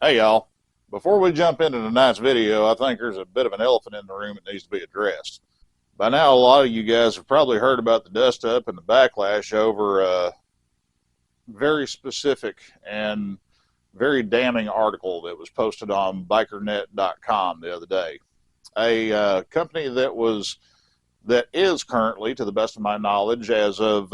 Hey y'all, before we jump into tonight's video, I think there's a bit of an elephant in the room that needs to be addressed. By now, a lot of you guys have probably heard about the dust up and the backlash over a very specific and very damning article that was posted on bikernet.com the other day. A company that is currently, to the best of my knowledge, as of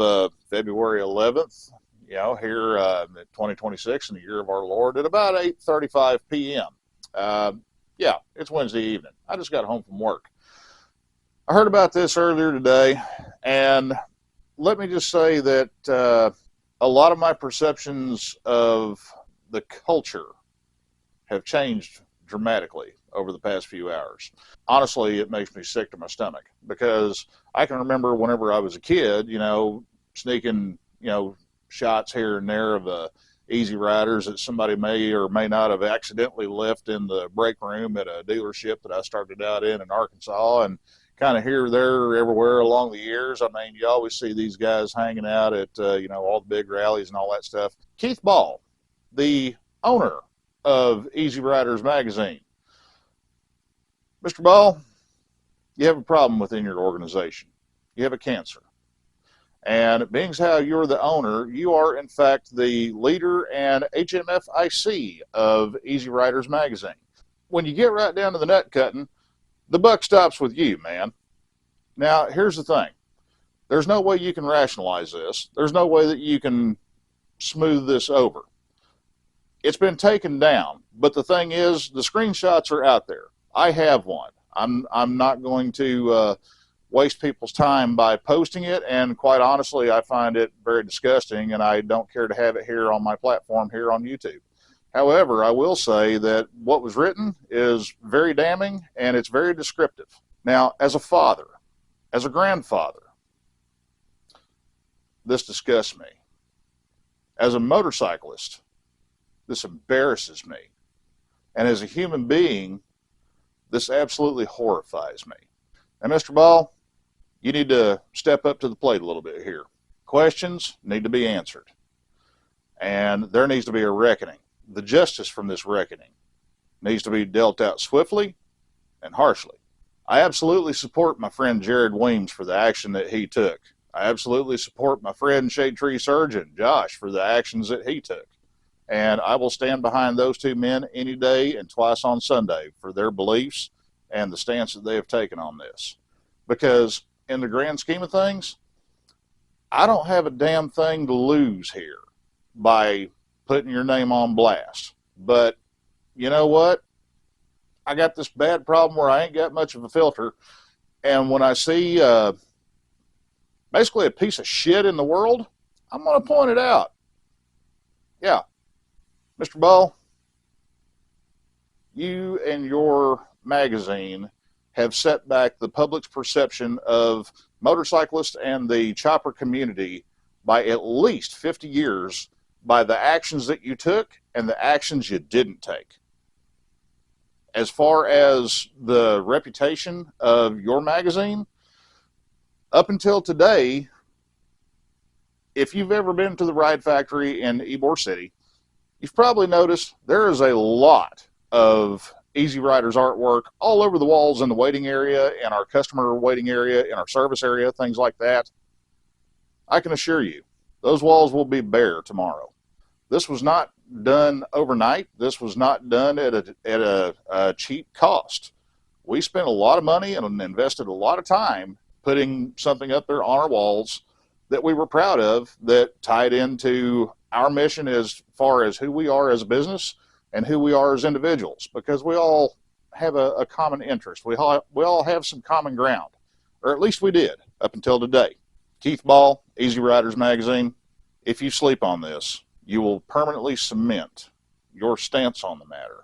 February 11th, here in 2026 in the year of our Lord at about 8:35 p.m. Yeah, it's Wednesday evening. I just got home from work. I heard about this earlier today, and let me just say that a lot of my perceptions of the culture have changed dramatically over the past few hours. Honestly, it makes me sick to my stomach because I can remember whenever I was a kid, sneaking, shots here and there of Easy Riders that somebody may or may not have accidentally left in the break room at a dealership that I started out in Arkansas, and kind of here, there, everywhere along the years. I mean, you always see these guys hanging out at, all the big rallies and all that stuff. Keith Ball, the owner of Easy Riders magazine. Mr. Ball, you have a problem within your organization. You have a cancer. And being as how you're the owner, you are in fact the leader and HMFIC of Easy Riders magazine. When you get right down to the nut cutting, the buck stops with you, man. Now, here's the thing. There's no way you can rationalize this. There's no way that you can smooth this over. It's been taken down, but the thing is, the screenshots are out there. I have one. I'm not going to waste people's time by posting it, and quite honestly, I find it very disgusting, and I don't care to have it here on my platform here on YouTube. However, I will say that what was written is very damning, and it's very descriptive. Now, as a father, as a grandfather, this disgusts me. As a motorcyclist, this embarrasses me. And as a human being, this absolutely horrifies me. Now, Mr. Ball, you need to step up to the plate a little bit here. Questions need to be answered. And there needs to be a reckoning. The justice from this reckoning needs to be dealt out swiftly and harshly. I absolutely support my friend Jared Weems for the action that he took. I absolutely support my friend Shade Tree Surgeon Josh for the actions that he took. And I will stand behind those two men any day and twice on Sunday for their beliefs and the stance that they have taken on this. Because in the grand scheme of things, I don't have a damn thing to lose here by putting your name on blast. But you know what? I got this bad problem where I ain't got much of a filter. And when I see basically a piece of shit in the world, I'm going to point it out. Yeah. Mr. Ball, you and your magazine have set back the public's perception of motorcyclists and the chopper community by at least 50 years by the actions that you took and the actions you didn't take. As far as the reputation of your magazine, up until today, if you've ever been to the Ride Factory in Ybor City, you've probably noticed there is a lot of Easy Riders artwork all over the walls in the waiting area, in our customer waiting area, in our service area, things like that. I can assure you, those walls will be bare tomorrow. This was not done overnight. This was not done at a cheap cost. We spent a lot of money and invested a lot of time putting something up there on our walls that we were proud of, that tied into our mission as far as who we are as a business and who we are as individuals, because we all have a common interest. We all have some common ground, or at least we did up until today. Keith Ball, Easy Riders magazine, if you sleep on this, you will permanently cement your stance on the matter.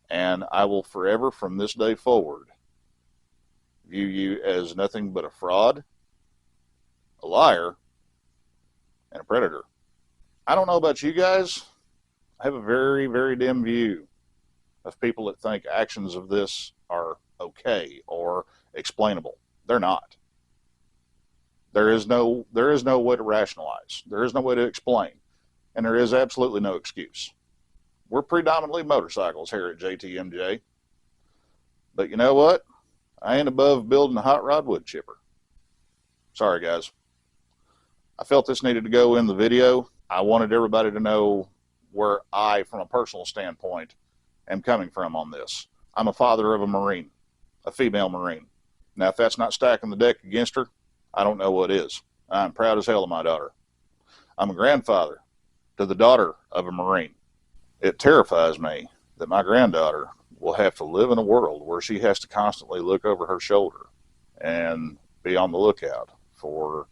And I will forever, from this day forward, view you as nothing but a fraud, a liar, and a predator. I don't know about you guys. I have a very, very dim view of people that think actions of this are okay or explainable. They're not. There is no way to rationalize. There is no way to explain. And there is absolutely no excuse. We're predominantly motorcycles here at JTMJ. But you know what? I ain't above building a hot rod wood chipper. Sorry, guys. I felt this needed to go in the video. I wanted everybody to know where I, from a personal standpoint, am coming from on this. I'm a father of a Marine, a female Marine. Now, if that's not stacking the deck against her, I don't know what is. I'm proud as hell of my daughter. I'm a grandfather to the daughter of a Marine. It terrifies me that my granddaughter will have to live in a world where she has to constantly look over her shoulder and be on the lookout for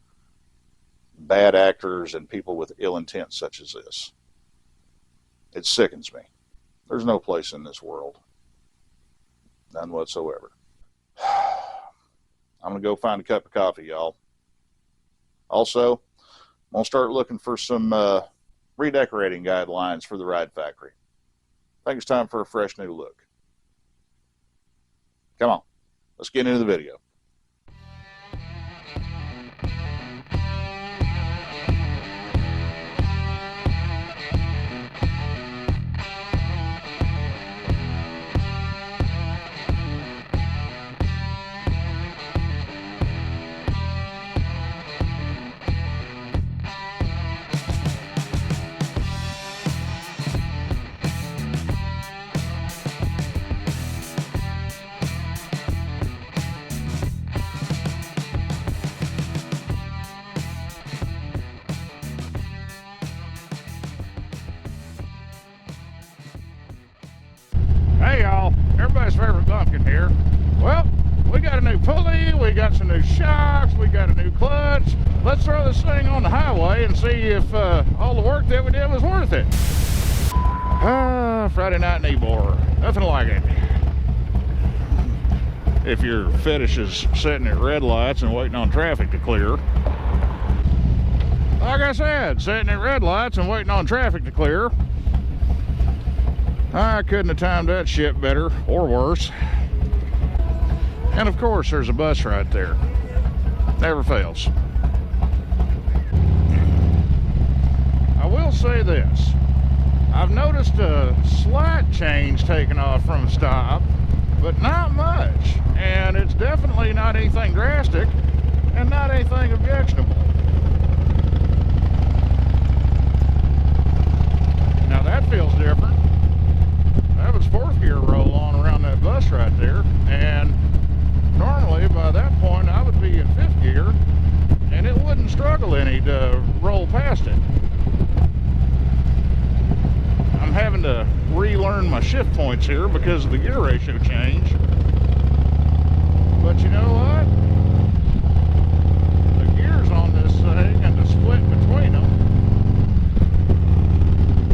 bad actors and people with ill intent such as this. It sickens me. There's no place in this world. None whatsoever. I'm going to go find a cup of coffee, y'all. Also, I'm going to start looking for some redecorating guidelines for the Ride Factory. I think it's time for a fresh new look. Come on, let's get into the video. Hey y'all, everybody's favorite bumpkin here. Well, we got a new pulley, we got some new shocks, we got a new clutch. Let's throw this thing on the highway and see if all the work that we did was worth it. Friday night in Ybor, nothing like it. If your fetish is sitting at red lights and waiting on traffic to clear. Like I said, sitting at red lights and waiting on traffic to clear. I couldn't have timed that shit better, or worse. And of course, there's a bus right there. Never fails. I will say this. I've noticed a slight change taken off from a stop, but not much. And it's definitely not anything drastic, and not anything objectionable. Now that feels different. That was fourth gear roll on around that bus right there, and normally by that point I would be in fifth gear and it wouldn't struggle any to roll past it. I'm having to relearn my shift points here because of the gear ratio change, but you know what, the gears on this thing and the split between them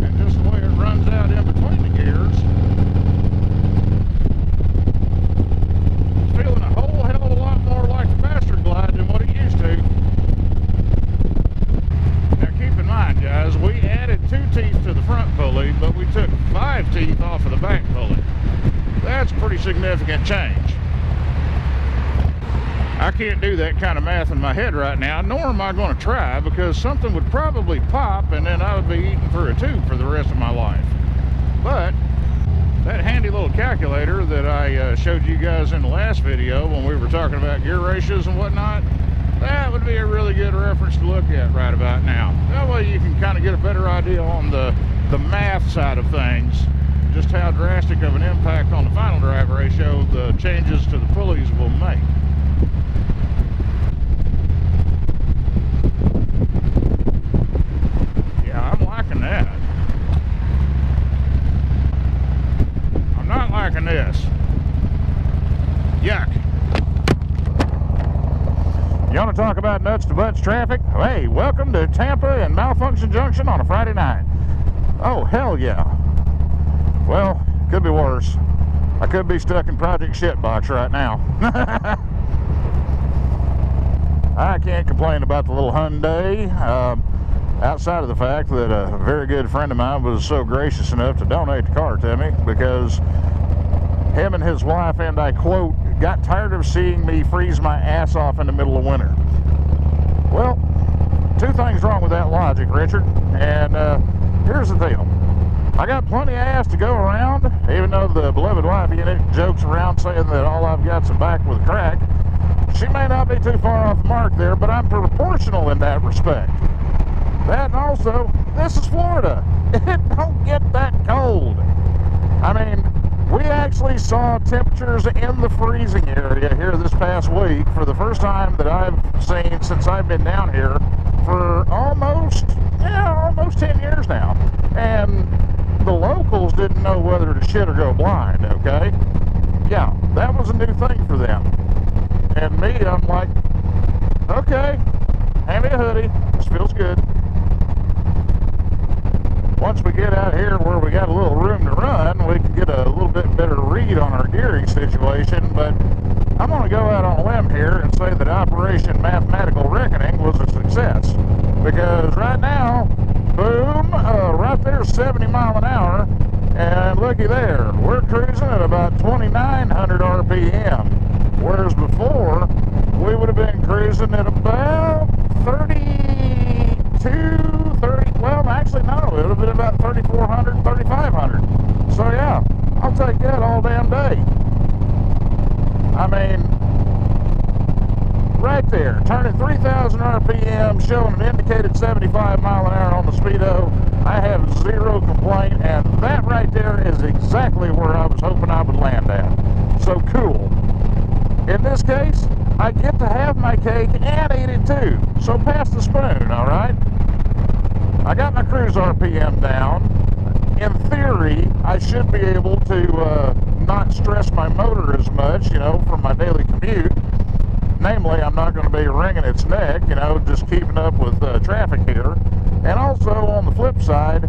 and just the way it runs out in between the gears, feeling a whole hell of a lot more like the Bastard Glide than what it used to. Now keep in mind, guys, we added 2 teeth to the front pulley, but we took 5 teeth off of the back pulley. That's a pretty significant change. I can't do that kind of math in my head right now, nor am I going to try, because something would probably pop and then I would be eating through a tube for the rest of my life. But that handy little calculator that I showed you guys in the last video when we were talking about gear ratios and whatnot, that would be a really good reference to look at right about now. That way you can kind of get a better idea on the math side of things, just how drastic of an impact on the final drive ratio the changes to the pulleys will make. Yeah, I'm liking that. Not liking this. Yuck. You want to talk about nuts to butts traffic? Hey, welcome to Tampa and Malfunction Junction on a Friday night. Oh, hell yeah. Well, could be worse. I could be stuck in Project Shitbox right now. I can't complain about the little Hyundai. Outside of the fact that a very good friend of mine was so gracious enough to donate the car to me because him and his wife, and I quote, got tired of seeing me freeze my ass off in the middle of winter. Well, 2 things wrong with that logic, Richard, and here's the deal. I got plenty of ass to go around, even though the beloved wife jokes around saying that all I've got's a back with a crack. She may not be too far off the mark there, but I'm proportional in that respect. That, and also, this is Florida. It don't get that cold. I mean, we actually saw temperatures in the freezing area here this past week for the first time that I've seen since I've been down here for almost 10 years now. And the locals didn't know whether to shit or go blind, okay? Yeah, that was a new thing for them. And me, I'm like, okay, hand me a hoodie, this feels good. Once we get out here where we got a little room to run, we can get a little bit better read on our gearing situation, but I'm going to go out on a limb here and say that Operation Mathematical Reckoning was a success. Because right now, boom, right there 70 mile an hour, and looky there, we're cruising at about 2,900 RPM, whereas before, we would have been cruising at about 30, well, actually, no, it would have been about 3,400, 3,500. So, yeah, I'll take that all damn day. I mean, right there, turning 3,000 RPM, showing an indicated 75 mile an hour on the speedo. I have zero complaint, and that right there is exactly where I was hoping I would land at. So, cool. In this case, I get to have my cake and eat it too. So, pass the spoon, all right? I got my cruise RPM down. In theory, I should be able to not stress my motor as much, for my daily commute. Namely, I'm not going to be wringing its neck, just keeping up with traffic here. And also, on the flip side,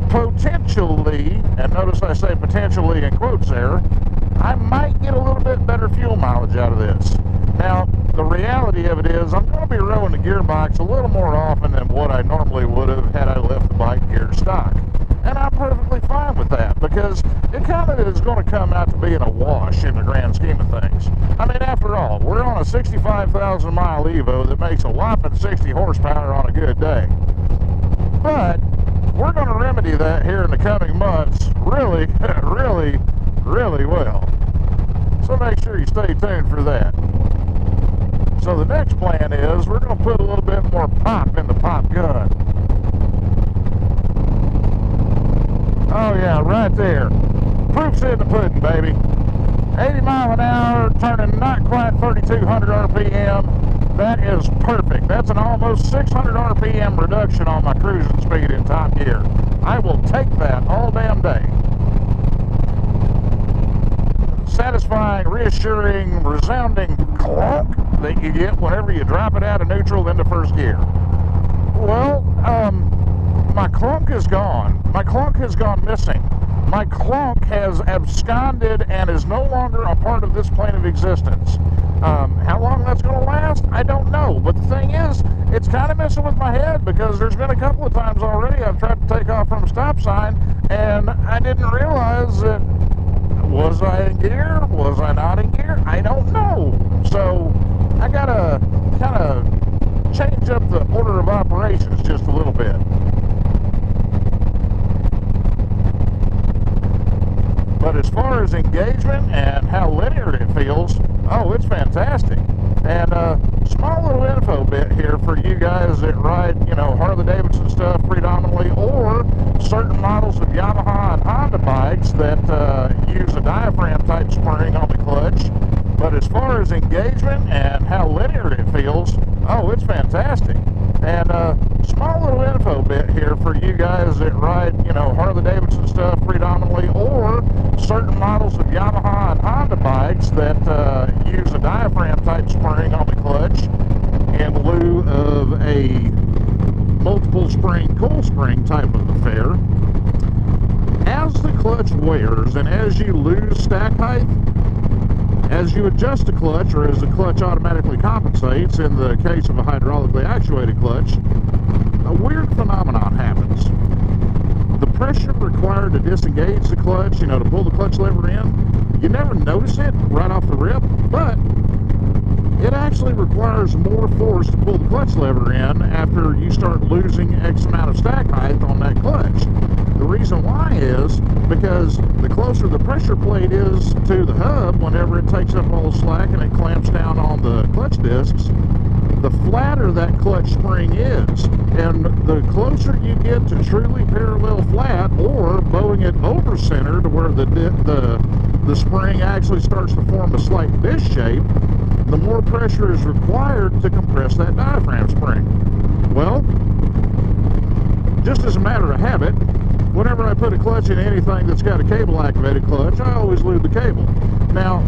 potentially, and notice I say potentially in quotes there, I might get a little bit better fuel mileage out of this. Now, the reality of it is I'm going to be rowing the gearbox a little more often than what I normally would have had I left the bike gear stock. And I'm perfectly fine with that because it kind of is going to come out to being a wash in the grand scheme of things. I mean, after all, we're on a 65,000 mile Evo that makes a whopping 60 horsepower on a good day. But we're going to remedy that here in the coming months really, really, really well. So make sure you stay tuned for that. So the next plan is we're going to put a little bit more pop in the pop gun. Oh yeah, right there. Proof's in the pudding, baby. 80 mile an hour, turning not quite 3,200 RPM. That is perfect. That's an almost 600 RPM reduction on my cruising speed in top gear. I will take that all damn day. Satisfying, reassuring, resounding clunk that you get whenever you drop it out of neutral into first gear. Well, my clunk is gone. My clunk has gone missing. My clunk has absconded and is no longer a part of this plane of existence. How long that's going to last, I don't know. But the thing is, it's kind of messing with my head because there's been a couple of times already I've tried to take off from a stop sign and I didn't realize that, was I in gear? Was I not in gear? I don't know. So I got to kind of change up the order of operations just a little bit. But as far as engagement and how linear it feels, oh, it's fantastic. And small little info bit here for you guys that ride, Harley-Davidson stuff predominantly, or certain models of Yamaha and Honda bikes that use a diaphragm type spring on the clutch. But as far as engagement and how linear it feels, oh, it's fantastic. And small little info bit here for you guys that ride, Harley-Davidson stuff predominantly, or certain models of Yamaha and Honda bikes that use a diaphragm type spring on the clutch in lieu of a multiple spring, coil spring type of affair. As the clutch wears and as you lose stack height, as you adjust the clutch, or as the clutch automatically compensates, in the case of a hydraulically actuated clutch, a weird phenomenon happens. The pressure required to disengage the clutch, to pull the clutch lever in, you never notice it right off the rip, but it actually requires more force to pull the clutch lever in after you start losing X amount of stack height on that clutch. The reason why is because the closer the pressure plate is to the hub, whenever it takes up all the slack and it clamps down on the clutch discs, the flatter that clutch spring is. And the closer you get to truly parallel flat, or bowing it over center to where the spring actually starts to form a slight disc shape, the more pressure is required to compress that diaphragm spring. Well, just as a matter of habit, whenever I put a clutch in anything that's got a cable activated clutch, I always lube the cable. Now,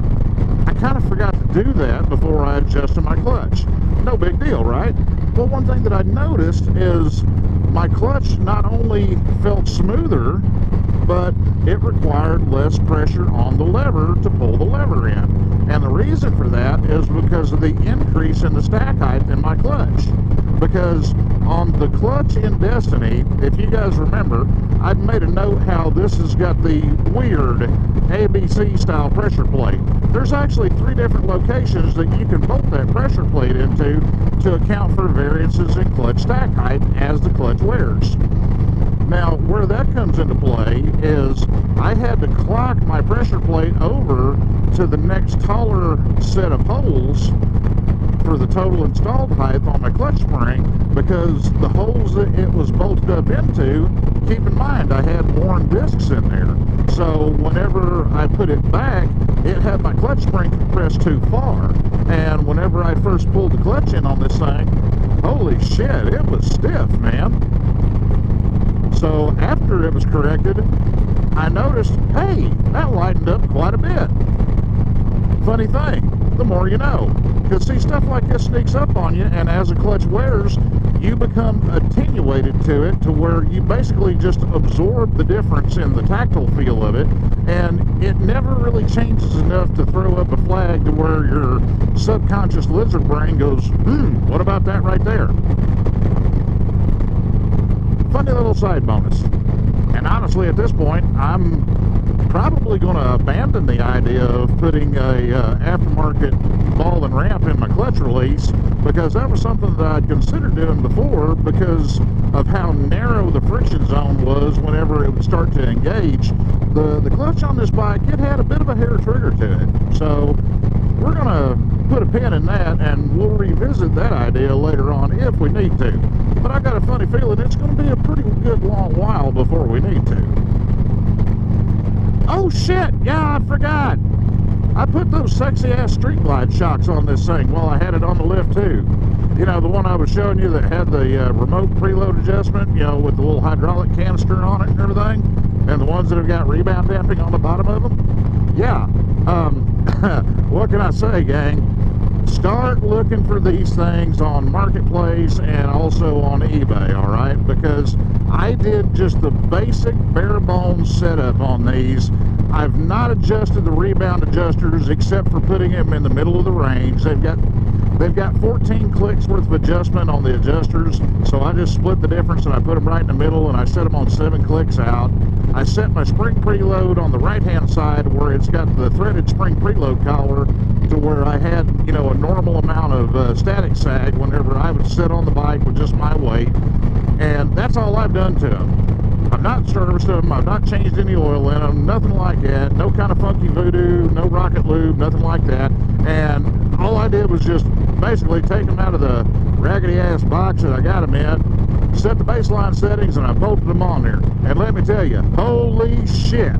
I kind of forgot to do that before I adjusted my clutch. No big deal, right? Well, one thing that I noticed is my clutch not only felt smoother, but it required less pressure on the lever to pull the lever in. And the reason for that is because of the increase in the stack height in my clutch. Because on the clutch in Destiny, if you guys remember, I'd made a note how this has got the weird ABC style pressure plate. There's actually 3 different locations that you can bolt that pressure plate into to account for variances in clutch stack height as the clutch wears. Now, where that comes into play is I had to clock my pressure plate over to the next taller set of holes for the total installed height on my clutch spring, because the holes that it was bolted up into, keep in mind I had worn discs in there. So whenever I put it back, it had my clutch spring compressed too far. And whenever I first pulled the clutch in on this thing, holy shit, it was stiff, man. So after it was corrected, I noticed, hey, that lightened up quite a bit. Funny thing, the more you know. Because see, stuff like this sneaks up on you, and as the clutch wears, you become attenuated to it to where you basically just absorb the difference in the tactile feel of it, and it never really changes enough to throw up a flag to where your subconscious lizard brain goes, what about that right there? Funny little side bonus. And honestly, at this point, I'm probably going to abandon the idea of putting a aftermarket ball and ramp in my clutch release, because that was something that I'd considered doing before because of how narrow the friction zone was whenever it would start to engage. The clutch on this bike, it had a bit of a hair trigger to it. So we're going to put a pin in that, and we'll revisit that idea later on if we need to. But I got a funny feeling it's going to be a pretty good long while before we need to. Oh shit, yeah, I forgot. I put those sexy ass Street Glide shocks on this thing while I had it on the lift too. You know, the one I was showing you that had the remote preload adjustment, you know, with the little hydraulic canister on it and everything, and the ones that have got rebound damping on the bottom of them. Yeah, what can I say, gang? Start looking for these things on Marketplace and also on eBay, all right? Because I did just the basic bare bones setup on these. I've not adjusted the rebound adjusters except for putting them in the middle of the range. They've got 14 clicks worth of adjustment on the adjusters, so I just split the difference and I put them right in the middle, and I set them on 7 clicks out. I set my spring preload on the right hand side where it's got the threaded spring preload collar to where I had, you know, a normal amount of static sag whenever I would sit on the bike with just my weight, and that's all I've done to them. I've not serviced them, I've not changed any oil in them, nothing like that, no kind of funky voodoo, no rocket lube, nothing like that. And all I did was just basically take them out of the raggedy ass box that I got them in, set the baseline settings, and I bolted them on there. And let me tell you, holy shit,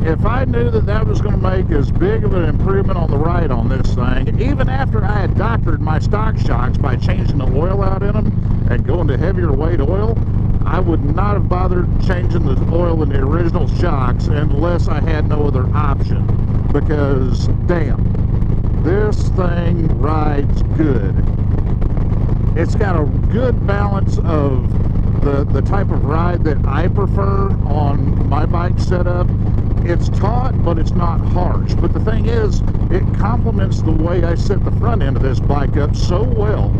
if I knew that that was going to make as big of an improvement on the ride on this thing, even after I had doctored my stock shocks by changing the oil out in them and going to heavier weight oil, I would not have bothered changing the oil in the original shocks unless I had no other option. Because, damn, this thing rides good. It's got a good balance of the type of ride that I prefer on my bike setup. It's taut, but it's not harsh. But the thing is, it complements the way I set the front end of this bike up so well.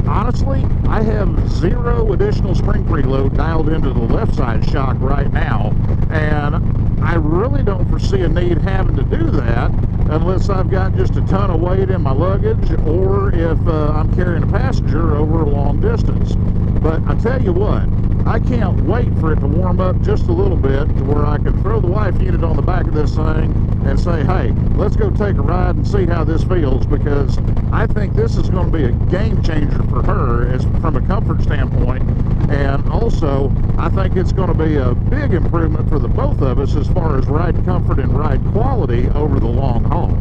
honestly, I have 0 additional spring preload dialed into the left side shock right now, and I really don't foresee a need having to do that unless I've got just a ton of weight in my luggage, or if I'm carrying a passenger over a long distance. But I tell you what, I can't wait for it to warm up just a little bit to where I can throw the wife unit on the back of this thing and say, hey, let's go take a ride and see how this feels, because I think this is going to be a game changer for her as from a comfort standpoint, and also I think it's going to be a big improvement for the both of us as far as ride comfort and ride quality over the long haul.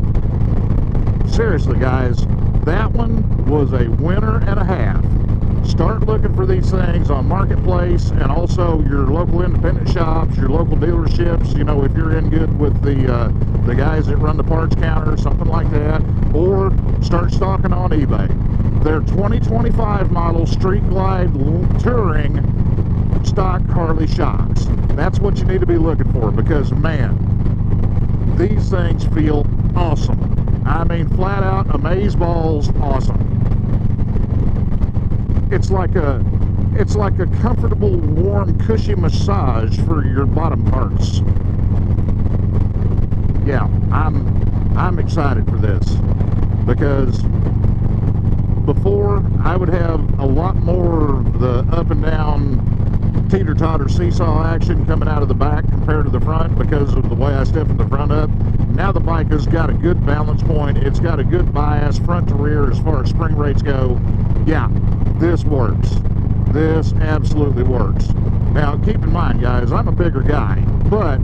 Seriously guys, that one was a winner and a half. Start looking for these things on Marketplace and also your local independent shops, your local dealerships, you know, if you're in good with the guys that run the parts counter, something like that, or start stocking on eBay. They're 2025 model Street Glide Touring stock Harley shocks. That's what you need to be looking for, because man, these things feel awesome. I mean, flat out amazeballs awesome. It's like a comfortable, warm, cushy massage for your bottom parts. Yeah, I'm excited for this, because before I would have a lot more of the up and down teeter-totter seesaw action coming out of the back compared to the front because of the way I stiffen the front up. Now the bike has got a good balance point. It's got a good bias front to rear as far as spring rates go. Yeah, this works. This absolutely works. Now keep in mind guys, I'm a bigger guy, but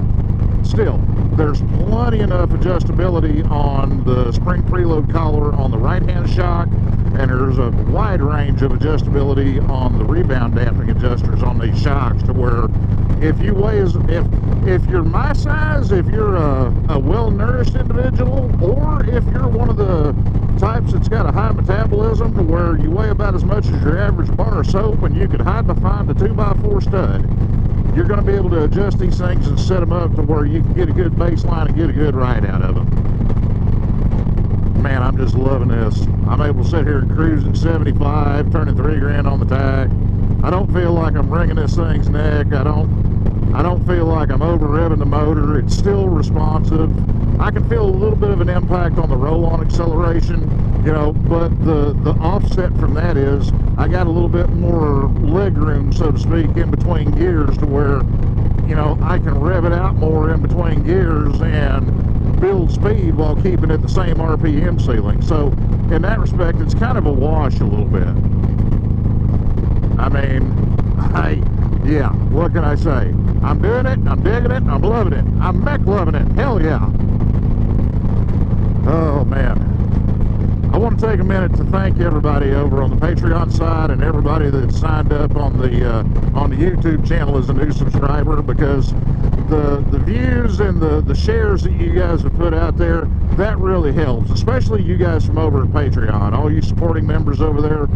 still, there's plenty enough adjustability on the spring preload collar on the right hand shock, and there's a wide range of adjustability on the rebound damping adjusters on these shocks, to where if you weigh if you're my size, if you're a well-nourished individual, or if you're one of the types that's got a high metabolism to where you weigh about as much as your average bar of soap and you could hide behind a 2x4 stud, you're going to be able to adjust these things and set them up to where you can get a good baseline and get a good ride out of them. Man, I'm just loving this. I'm able to sit here and cruise at 75, turning $3 on the tach. I don't feel like I'm wringing this thing's neck. I don't feel like I'm over revving the motor. It's still responsive. I can feel a little bit of an impact on the roll-on acceleration, you know, but the offset from that is I got a little bit more leg room, so to speak, in between gears, to where, you know, I can rev it out more in between gears and build speed while keeping it the same RPM ceiling. So in that respect, it's kind of a wash a little bit. I mean, yeah, what can I say? I'm doing it, I'm digging it, I'm loving it. I'm mech loving it, hell yeah. Oh man, I want to take a minute to thank everybody over on the Patreon side and everybody that signed up on the YouTube channel as a new subscriber, because the views and the shares that you guys have put out there, that really helps, especially you guys from over at Patreon, all you supporting members over there.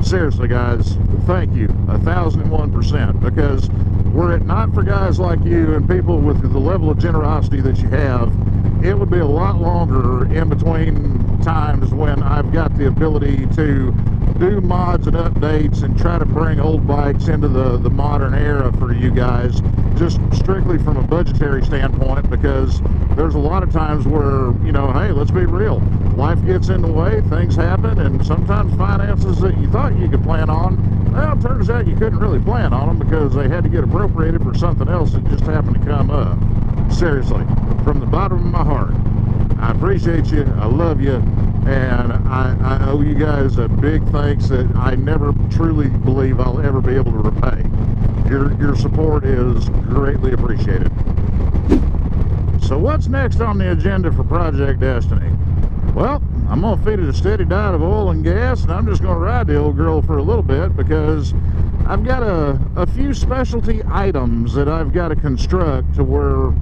Seriously guys, thank you 1001%, because were it not for guys like you and people with the level of generosity that you have, it would be a lot longer in between times when I've got the ability to do mods and updates and try to bring old bikes into the modern era for you guys, just strictly from a budgetary standpoint, because there's a lot of times where, you know, hey, let's be real, life gets in the way, things happen, and sometimes finances that you thought you could plan on, well, it turns out you couldn't really plan on them because they had to get appropriated for something else that just happened to come up. Seriously, from the bottom of my heart, I appreciate you, I love you, and I owe you guys a big thanks that I never truly believe I'll ever be able to repay. Your support is greatly appreciated. So what's next on the agenda for Project Destiny? Well, I'm going to feed it a steady diet of oil and gas, and I'm just going to ride the old girl for a little bit, because I've got a few specialty items that I've got to construct to where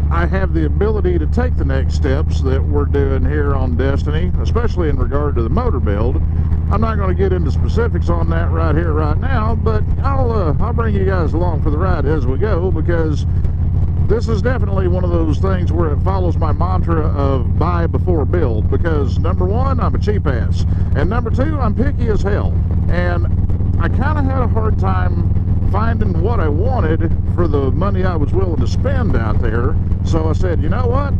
I have the ability to take the next steps that we're doing here on Destiny, especially in regard to the motor build. I'm not going to get into specifics on that right here, right now, but I'll bring you guys along for the ride as we go, because this is definitely one of those things where it follows my mantra of buy before build, because number one, I'm a cheap ass, and number two, I'm picky as hell, and I kind of had a hard time finding what I wanted for the money I was willing to spend out there. So I said, you know what,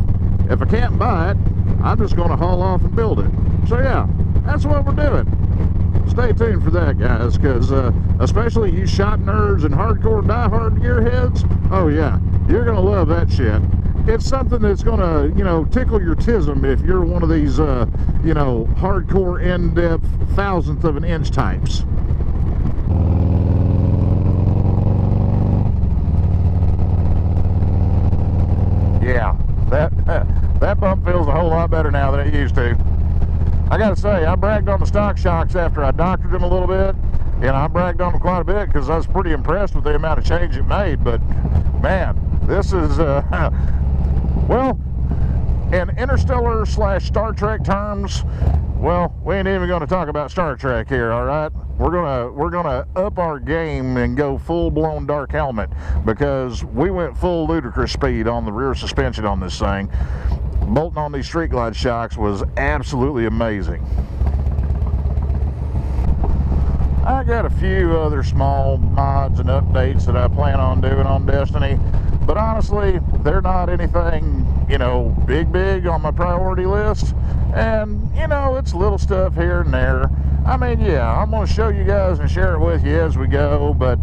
if I can't buy it, I'm just going to haul off and build it. So yeah, that's what we're doing. Stay tuned for that, guys, because especially you shot nerds and hardcore diehard gearheads, oh yeah, you're gonna love that shit. It's something that's gonna, you know, tickle your tism if you're one of these, you know, hardcore in-depth thousandth of an inch types. Yeah, that bump feels a whole lot better now than it used to. I gotta say, I bragged on the stock shocks after I doctored them a little bit, and I bragged on them quite a bit because I was pretty impressed with the amount of change it made. But man, this is well, in interstellar / Star Trek terms, well, we ain't even going to talk about Star Trek here. All right, we're gonna up our game and go full-blown dark helmet, because we went full ludicrous speed on the rear suspension on this thing. Bolting on these Street Glide shocks was absolutely amazing. I got a few other small mods and updates that I plan on doing on Destiny, but honestly, they're not anything, you know, big on my priority list. And, you know, it's little stuff here and there. I mean, yeah, I'm going to show you guys and share it with you as we go, but,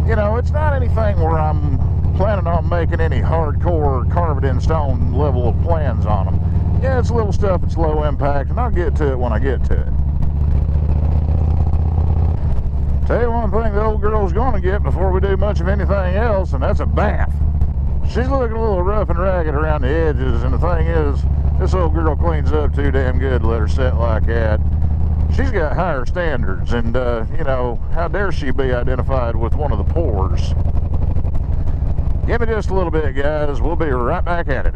you know, it's not anything where I'm planning on making any hardcore carve it in stone level of plans on them. Yeah, it's little stuff, it's low impact, and I'll get to it when I get to it. Tell you one thing the old girl's gonna get before we do much of anything else, and that's a bath. She's looking a little rough and ragged around the edges, and the thing is, this old girl cleans up too damn good to let her sit like that. She's got higher standards, and you know, how dare she be identified with one of the pores. Give me just a little bit, guys. We'll be right back at it.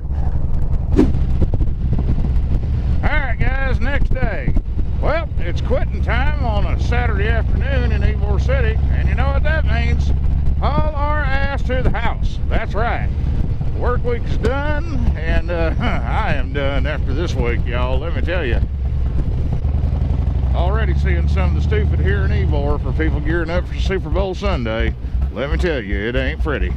Alright, guys, next day. Well, it's quitting time on a Saturday afternoon in Ybor City, and you know what that means. Haul our ass to the house. That's right. The work week's done, and I am done after this week, y'all. Let me tell you. Already seeing some of the stupid here in Ybor for people gearing up for Super Bowl Sunday. Let me tell you, it ain't pretty.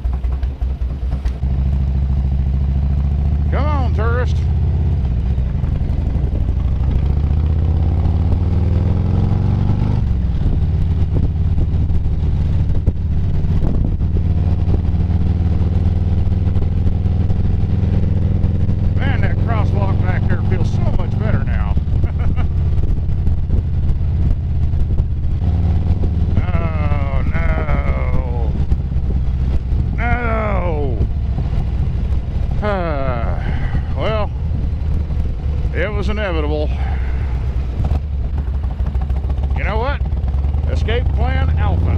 Come on, tourist. Man, that crosswalk back there feels so much better now. Oh, no. No. Well, it was inevitable. You know what? Escape plan alpha.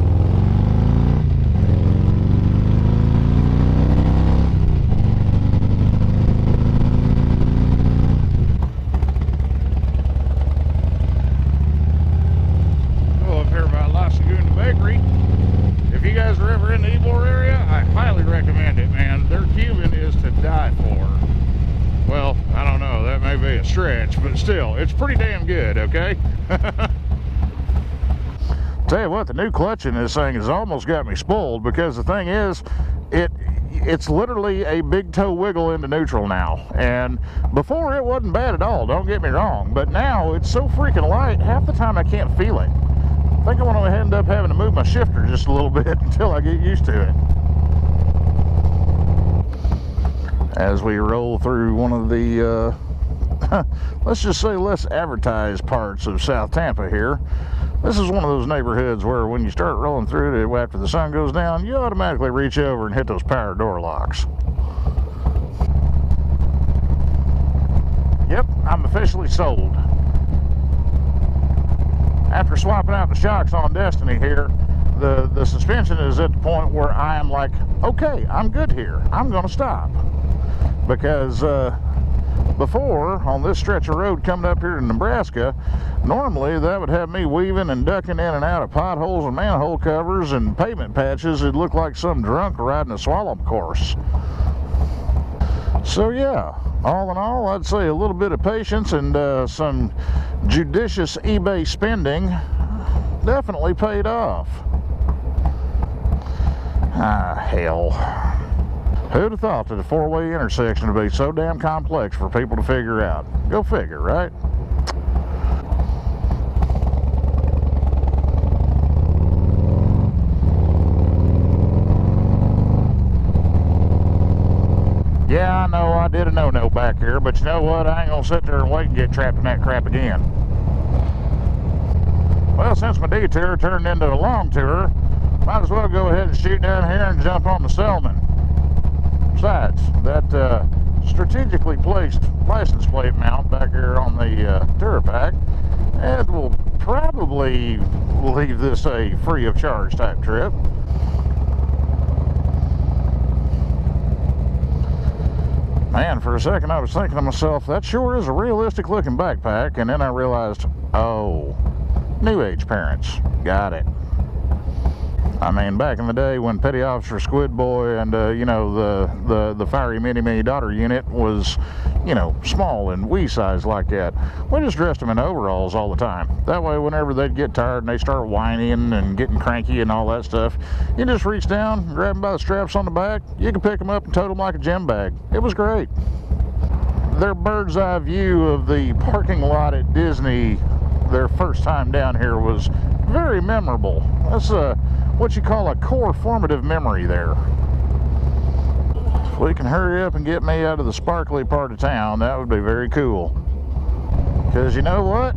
Oh, up here by La Segunda Bakery. If you guys are ever in the Ybor area, I highly recommend it, man. Their Cuban is to die for. Well, I don't know, that may be a stretch, but still, it's pretty damn good, okay? Tell you what, the new clutch in this thing has almost got me spoiled, because the thing is, it's literally a big toe wiggle into neutral now. And before it wasn't bad at all, don't get me wrong, but now it's so freaking light, half the time I can't feel it. I think I'm going to end up having to move my shifter just a little bit until I get used to it. As we roll through one of the, let's just say less advertised parts of South Tampa here. This is one of those neighborhoods where when you start rolling through it after the sun goes down, you automatically reach over and hit those power door locks. Yep, I'm officially sold. After swapping out the shocks on Destiny here, the suspension is at the point where I am like, okay, I'm good here. I'm going to stop. Because before, on this stretch of road coming up here to Nebraska, Normally, that would have me weaving and ducking in and out of potholes and manhole covers and pavement patches. It'd look like some drunk riding a slalom course. So yeah, all in all, I'd say a little bit of patience and some judicious eBay spending definitely paid off. Ah, hell. Who'd have thought that a four-way intersection would be so damn complex for people to figure out? Go figure, right? Yeah, I know I did a no-no back here, but you know what? I ain't gonna sit there and wait and get trapped in that crap again. Well, since my detour turned into a long tour, might as well go ahead and shoot down here and jump on the Selman. Besides, that strategically placed license plate mount back here on the tour pack, it will probably leave this a free of charge type trip. Man, for a second I was thinking to myself, that sure is a realistic looking backpack, and then I realized, oh, new age parents, got it. I mean, back in the day when Petty Officer Squid Boy and, you know, the fiery mini-me daughter unit was, you know, small and wee size like that, we just dressed them in overalls all the time. That way, whenever they'd get tired and they start whining and getting cranky and all that stuff, you just reach down, grab them by the straps on the back, you could pick them up and tote them like a gym bag. It was great. Their bird's eye view of the parking lot at Disney their first time down here was very memorable. That's what you call a core formative memory there. If we can hurry up and get me out of the sparkly part of town, that would be very cool. Because you know what?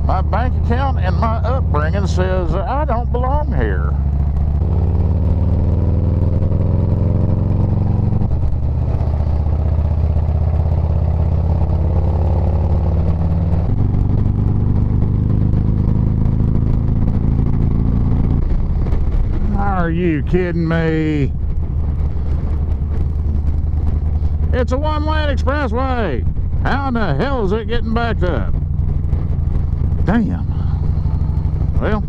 My bank account and my upbringing says I don't belong here. Are you kidding me? It's a one-lane expressway. How in the hell is it getting backed up? Damn. Well,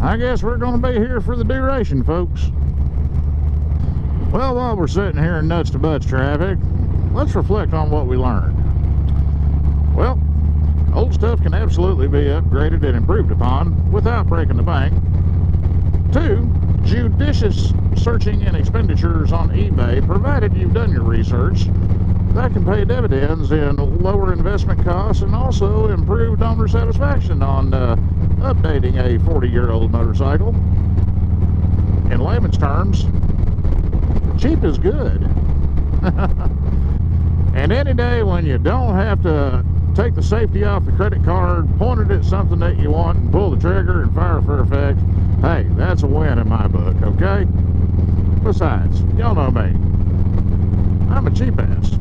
I guess we're going to be here for the duration, folks. Well, while we're sitting here in nuts to butts traffic, let's reflect on what we learned. Well, old stuff can absolutely be upgraded and improved upon without breaking the bank. 2, judicious searching and expenditures on eBay, provided you've done your research, that can pay dividends in lower investment costs and also improved owner satisfaction on updating a 40-year-old motorcycle. In layman's terms, cheap is good. And any day when you don't have to take the safety off the credit card, point it at something that you want, and pull the trigger and fire for effect, hey, that's a win in my book, okay? Besides, y'all know me. I'm a cheap ass.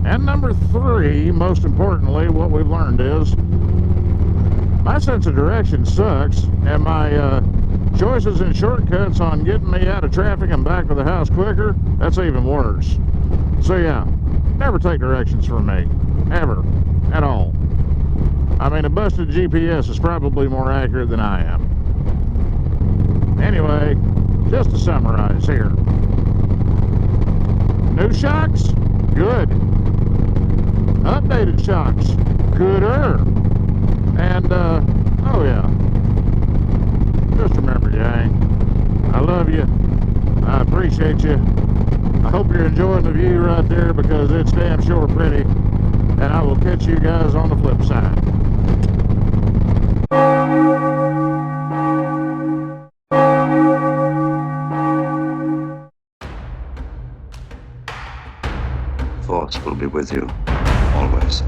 And number 3, most importantly, what we've learned is my sense of direction sucks, and my choices and shortcuts on getting me out of traffic and back to the house quicker, that's even worse. So yeah, never take directions from me. Ever. At all. I mean, a busted GPS is probably more accurate than I am. Anyway, just to summarize here. New shocks? Good. Updated shocks? Gooder. And, oh yeah. Just remember, gang, I love you. I appreciate you. I hope you're enjoying the view right there because it's damn sure pretty. And I will catch you guys on the flip side. Force will be with you, always.